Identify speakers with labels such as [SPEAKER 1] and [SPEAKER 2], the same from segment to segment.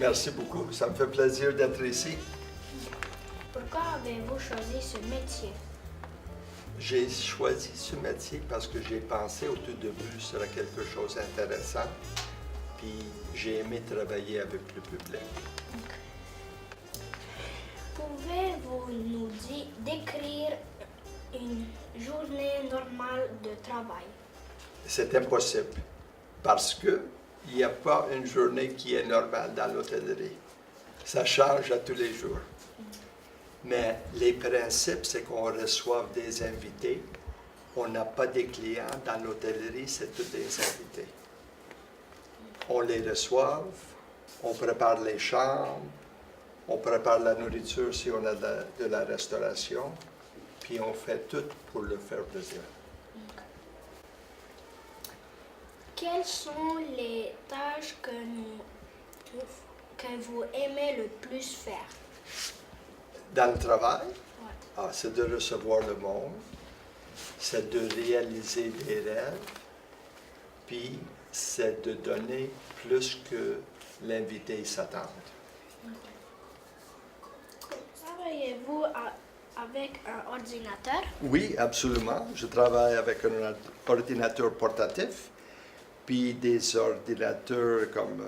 [SPEAKER 1] Merci beaucoup. Ça me fait plaisir d'être ici.
[SPEAKER 2] Pourquoi avez-vous choisi ce métier?
[SPEAKER 1] J'ai choisi ce métier parce que j'ai pensé au tout début sur quelque chose d'intéressant. Puis j'ai aimé travailler avec le public.
[SPEAKER 2] Pouvez-vous nous décrire une journée normale de travail?
[SPEAKER 1] C'est impossible parce que il n'y a pas une journée qui est normale dans l'hôtellerie. Ça change à tous les jours. Mais les principes, c'est qu'on reçoive des invités. On n'a pas de clients dans l'hôtellerie, c'est tous des invités. On les reçoit, on prépare les chambres, on prépare la nourriture si on a de la restauration, puis on fait tout pour le faire plaisir.
[SPEAKER 2] Quelles sont les tâches que vous aimez le plus faire?
[SPEAKER 1] Dans le travail,
[SPEAKER 2] Ouais.
[SPEAKER 1] c'est de recevoir le monde, c'est de réaliser des rêves, puis c'est de donner plus que l'invité s'attend.
[SPEAKER 2] Travaillez-vous avec un ordinateur?
[SPEAKER 1] Oui, absolument. Je travaille avec un ordinateur portatif, puis des ordinateurs comme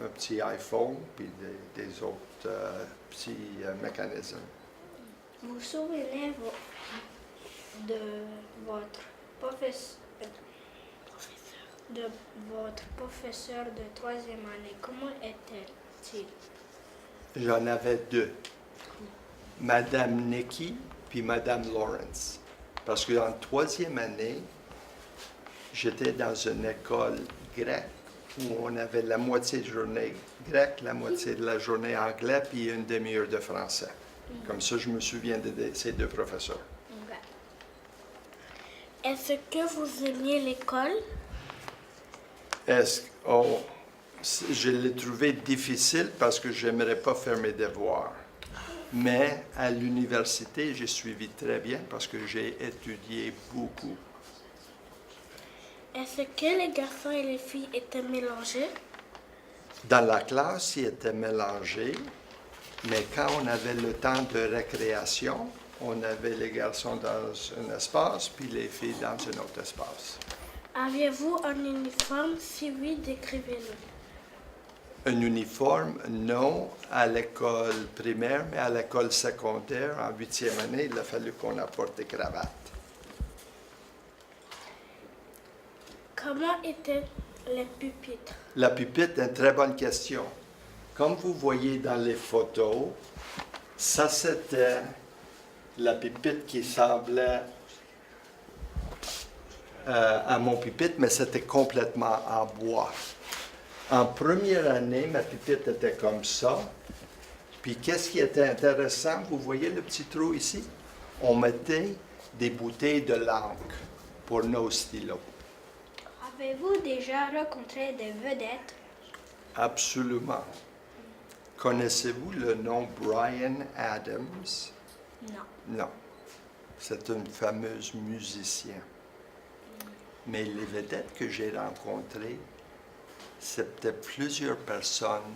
[SPEAKER 1] un petit iPhone, puis des autres petits mécanismes.
[SPEAKER 2] Vous souvenez de votre professeur de troisième année? Comment était-il?
[SPEAKER 1] J'en avais deux. Madame Nicky, puis Madame Lawrence. Parce qu'en troisième année, j'étais dans une école grecque où on avait la moitié de journée grecque, la moitié de la journée anglais, puis une demi-heure de français. Comme ça, je me souviens de ces deux professeurs.
[SPEAKER 2] Est-ce que vous aimiez l'école?
[SPEAKER 1] Je l'ai trouvé difficile parce que je n'aimerais pas faire mes devoirs. Mais à l'université, j'ai suivi très bien parce que j'ai étudié beaucoup.
[SPEAKER 2] Est-ce que les garçons et les filles étaient mélangés?
[SPEAKER 1] Dans la classe, ils étaient mélangés, mais quand on avait le temps de récréation, on avait les garçons dans un espace, puis les filles dans un autre espace.
[SPEAKER 2] Aviez-vous un uniforme? Si oui, décrivez-le.
[SPEAKER 1] Un uniforme, non, à l'école primaire, mais à l'école secondaire, en 8e année, il a fallu qu'on apporte des cravates.
[SPEAKER 2] Comment étaient les pupitres?
[SPEAKER 1] La pupitre, une très bonne question. Comme vous voyez dans les photos, ça c'était la pupitre qui semblait à mon pupitre, mais c'était complètement en bois. En première année, ma pupitre était comme ça. Puis qu'est-ce qui était intéressant, vous voyez le petit trou ici? On mettait des bouteilles de l'encre pour nos stylos.
[SPEAKER 2] Avez-vous déjà rencontré des vedettes?
[SPEAKER 1] Absolument. Connaissez-vous le nom Bryan Adams?
[SPEAKER 2] Non.
[SPEAKER 1] Non. C'est un fameux musicien. Mais les vedettes que j'ai rencontrées, c'était plusieurs personnes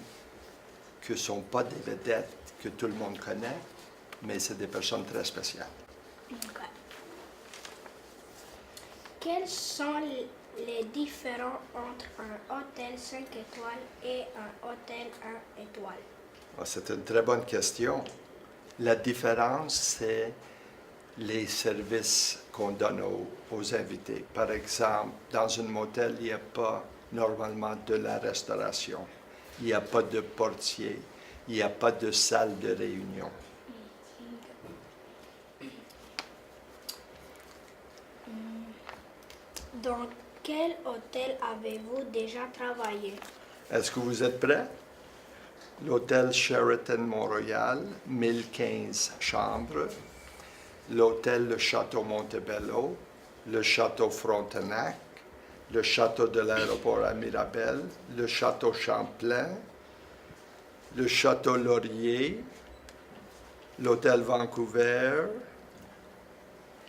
[SPEAKER 1] qui ne sont pas des vedettes que tout le monde connaît, mais c'est des personnes très spéciales.
[SPEAKER 2] Okay. Quels sont les différences entre un hôtel 5 étoiles et un hôtel 1 étoile?
[SPEAKER 1] C'est une très bonne question. La différence, c'est les services qu'on donne aux invités. Par exemple, dans un motel, il n'y a pas normalement de la restauration. Il n'y a pas de portier. Il n'y a pas de salle de réunion.
[SPEAKER 2] Dans quel hôtel avez-vous déjà travaillé?
[SPEAKER 1] Est-ce que vous êtes prêts? L'hôtel Sheraton Mont-Royal, 1015 chambres. L'hôtel Le Château Montebello, le Château Frontenac, le Château de l'aéroport à Mirabel, le Château Champlain, le Château Laurier, l'Hôtel Vancouver,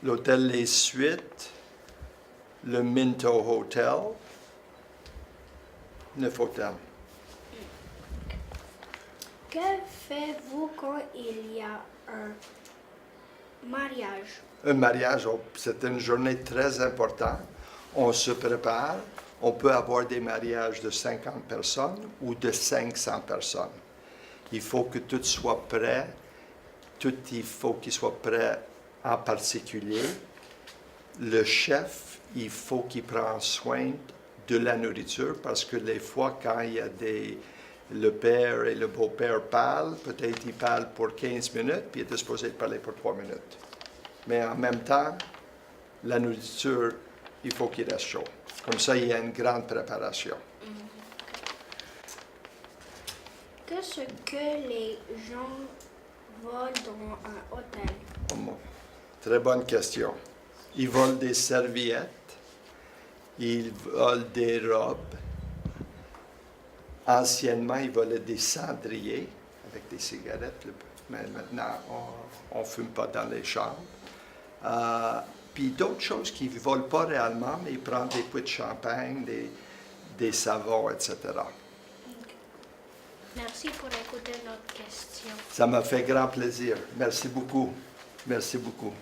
[SPEAKER 1] l'Hôtel Les Suites, le Minto Hotel, 9 hôtels.
[SPEAKER 2] Que faites-vous quand il y a un mariage?
[SPEAKER 1] Un mariage, c'est une journée très importante. On se prépare. On peut avoir des mariages de 50 personnes ou de 500 personnes. Il faut que tout soit prêt. Il faut qu'il soit prêt en particulier. Le chef, il faut qu'il prenne soin de la nourriture parce que les fois, quand il y a le père et le beau-père parlent, peut-être ils parlent pour 15 minutes, puis il est supposé parler pour 3 minutes. Mais en même temps, la nourriture, il faut qu'il reste chaud. Comme ça, il y a une grande préparation.
[SPEAKER 2] Qu'est-ce que les gens volent dans un hôtel?
[SPEAKER 1] Très bonne question. Ils volent des serviettes, ils volent des robes. Anciennement, ils volaient des cendriers avec des cigarettes, mais maintenant, on ne fume pas dans les chambres. Puis d'autres choses qu'ils ne volent pas réellement, mais ils prennent des pots de champagne, des savons, etc.
[SPEAKER 2] Merci pour écouter notre question.
[SPEAKER 1] Ça m'a fait grand plaisir. Merci beaucoup. Merci beaucoup.